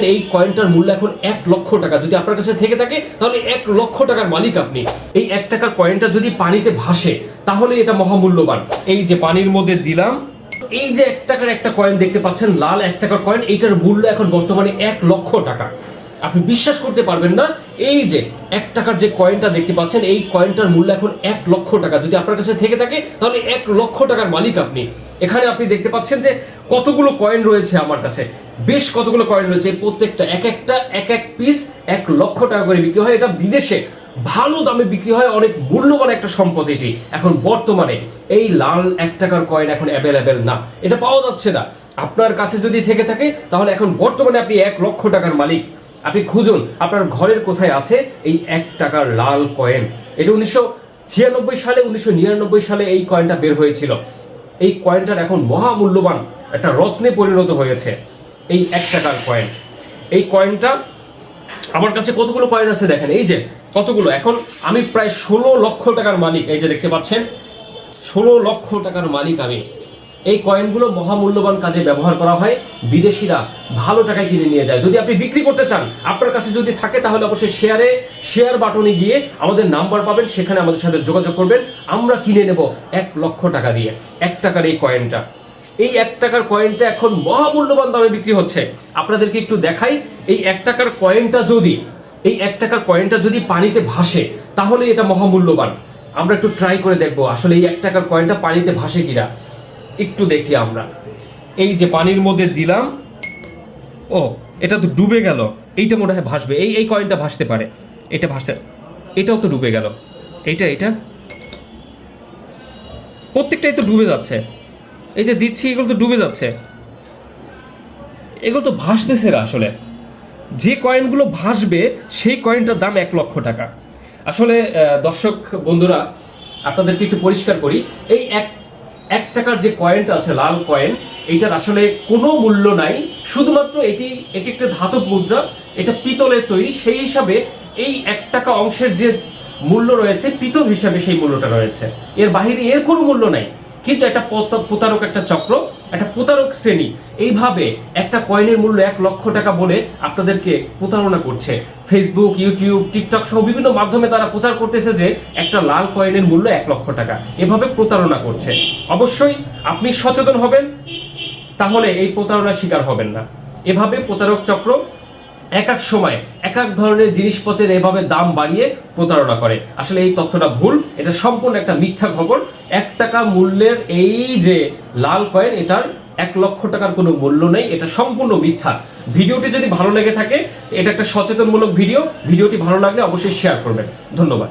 এই কয়েনটার মূল্য এখন 1,00,000 টাকা। যদি আপনার কাছে থেকে থাকে তাহলে 1,00,000 টাকার মালিক আপনি। এই 1 টাকার কয়েনটা যদি পানিতে ভাসে তাহলে এটা মহামূল্যবান। এই যে পানির মধ্যে দিলাম, এই যে 1 টাকার একটা কয়েন দেখতে পাচ্ছেন, লাল 1 টাকার কয়েন, এইটার মূল্য এখন বর্তমানে 1,00,000 টাকা। আপনি বিশ্বাস করতে পারবেন না, এই যে 1 টাকার যে কয়েনটা দেখতে পাচ্ছেন, এই কয়েনটার মূল্য এখন 1,00,000 টাকা। যদি আপনার কাছে থেকে থাকে তাহলে 1,00,000 টাকার মালিক আপনি। এখানে আপনি দেখতে পাচ্ছেন যে কতগুলো কয়েন রয়েছে আমার কাছে, বেশ কতগুলো কয়েন রয়েছে। প্রত্যেকটা এক এক পিস 1,00,000 টাকা করে বিক্রি হয়। এটা বিদেশে ভালো দামে বিক্রি হয়, অনেক মূল্যবান একটা সম্পদ এটি। এখন বর্তমানে এই লাল 1 টাকার কয়েন এখন অ্যাভেলেবেল না, এটা পাওয়া যাচ্ছে না। আপনার কাছে যদি থেকে থাকে তাহলে এখন বর্তমানে আপনি 1,00,000 টাকার মালিক। আপনি খুঁজুন আপনার ঘরের কোথায় আছে এই 1 টাকার লাল কয়েন। এটা 1996 সালে 1999 সালে এই কয়েনটা বের হয়েছিল। এই কয়েনটার এখন মহামূল্যবান একটা রত্নে পরিণত হয়েছে এই 1 টাকার কয়েন। এই কয়েনটা আমার কাছে কতগুলো কয়েন আছে দেখেন, এই যে কতগুলো। এখন আমি প্রায় 16 লক্ষ টাকার মালিক। এই যে দেখতে পাচ্ছেন 16 লক্ষ টাকার মালিক আমি। এই কয়েনগুলো মহামূল্যবান কাজে ব্যবহার করা হয়, বিদেশিরা ভালো টাকায় কিনে নিয়ে যায়। যদি আপনি বিক্রি করতে চান, আপনার কাছে যদি থাকে তাহলে অবশ্যই শেয়ার বাটনে গিয়ে আমাদের নাম্বার পাবেন, সেখানে আমাদের সাথে যোগাযোগ করবেন। আমরা কিনে নেব 1,00,000 টাকা দিয়ে 1 টাকার এই কয়েনটা। এই 1 টাকার কয়েনটা এখন মহামূল্যবান দামে বিক্রি হচ্ছে। আপনাদেরকে একটু দেখাই, এই 1 টাকার কয়েনটা যদি পানিতে ভাসে তাহলে এটা মহামূল্যবান। আমরা একটু ট্রাই করে দেখবো আসলে এই 1 টাকার কয়েনটা পানিতে ভাসে কিনা। একটু দেখি আমরা। এই যে পানির মধ্যে দিলাম, ও এটা তো ডুবে গেল। এইটা মনে হয় ভাসবে, এই কয়েনটা ভাসতে পারে। এটা ভাসে, এটাও তো ডুবে গেল। এটা প্রত্যেকটাই তো ডুবে যাচ্ছে। এই যে দিচ্ছি এগুলো তো ডুবে যাচ্ছে, এগুলো তো ভাসতেছে না। আসলে যে কয়েনগুলো ভাসবে সেই কয়েনটার দাম 1,00,000 টাকা। আসলে দর্শক বন্ধুরা, আপনাদেরকে একটু পরিষ্কার করি, এই এক টাকার যে কয়েনটা আছে, লাল কয়েন, এইটার আসলে কোনো মূল্য নাই। শুধুমাত্র এটি একটা ধাতব মুদ্রা, এটা পিতলের তৈরি। সেই হিসাবে এই 1 টাকা অংশের যে মূল্য রয়েছে, পিতল হিসাবে সেই মূল্যটা রয়েছে। এর বাহিরে এর কোনো মূল্য নাই। কিন্তু একটা প্রতারক, একটা চক্র, একটা প্রতারক শ্রেণী এইভাবে একটা কয়েনের মূল্য 1,00,000 টাকা বলে আপনাদেরকে প্রতারণা করছে। ফেসবুক, ইউটিউব, টিকটক সহ বিভিন্ন মাধ্যমে তারা প্রচার করতেছে যে একটা লাল কয়েনের মূল্য 1,00,000 টাকা। এভাবে প্রতারণা করছে। অবশ্যই আপনি সচেতন হবেন, তাহলে এই প্রতারণার শিকার হবেন না। এভাবে প্রতারক চক্র এক এক সময় এক এক ধরনের জিনিসপত্রের এভাবে দাম বাড়িয়ে প্রতারণা করে। আসলে এই তথ্যটা ভুল, এটা সম্পূর্ণ একটা মিথ্যা খবর। 1 টাকা মূল্যের এই যে লাল কয়েন, এটার 1,00,000 টাকার কোনো মূল্য নেই, এটা সম্পূর্ণ মিথ্যা। ভিডিওটি যদি ভালো লেগে থাকে, এটা একটা সচেতনমূলক ভিডিওটি ভালো লাগলে অবশ্যই শেয়ার করবেন। ধন্যবাদ।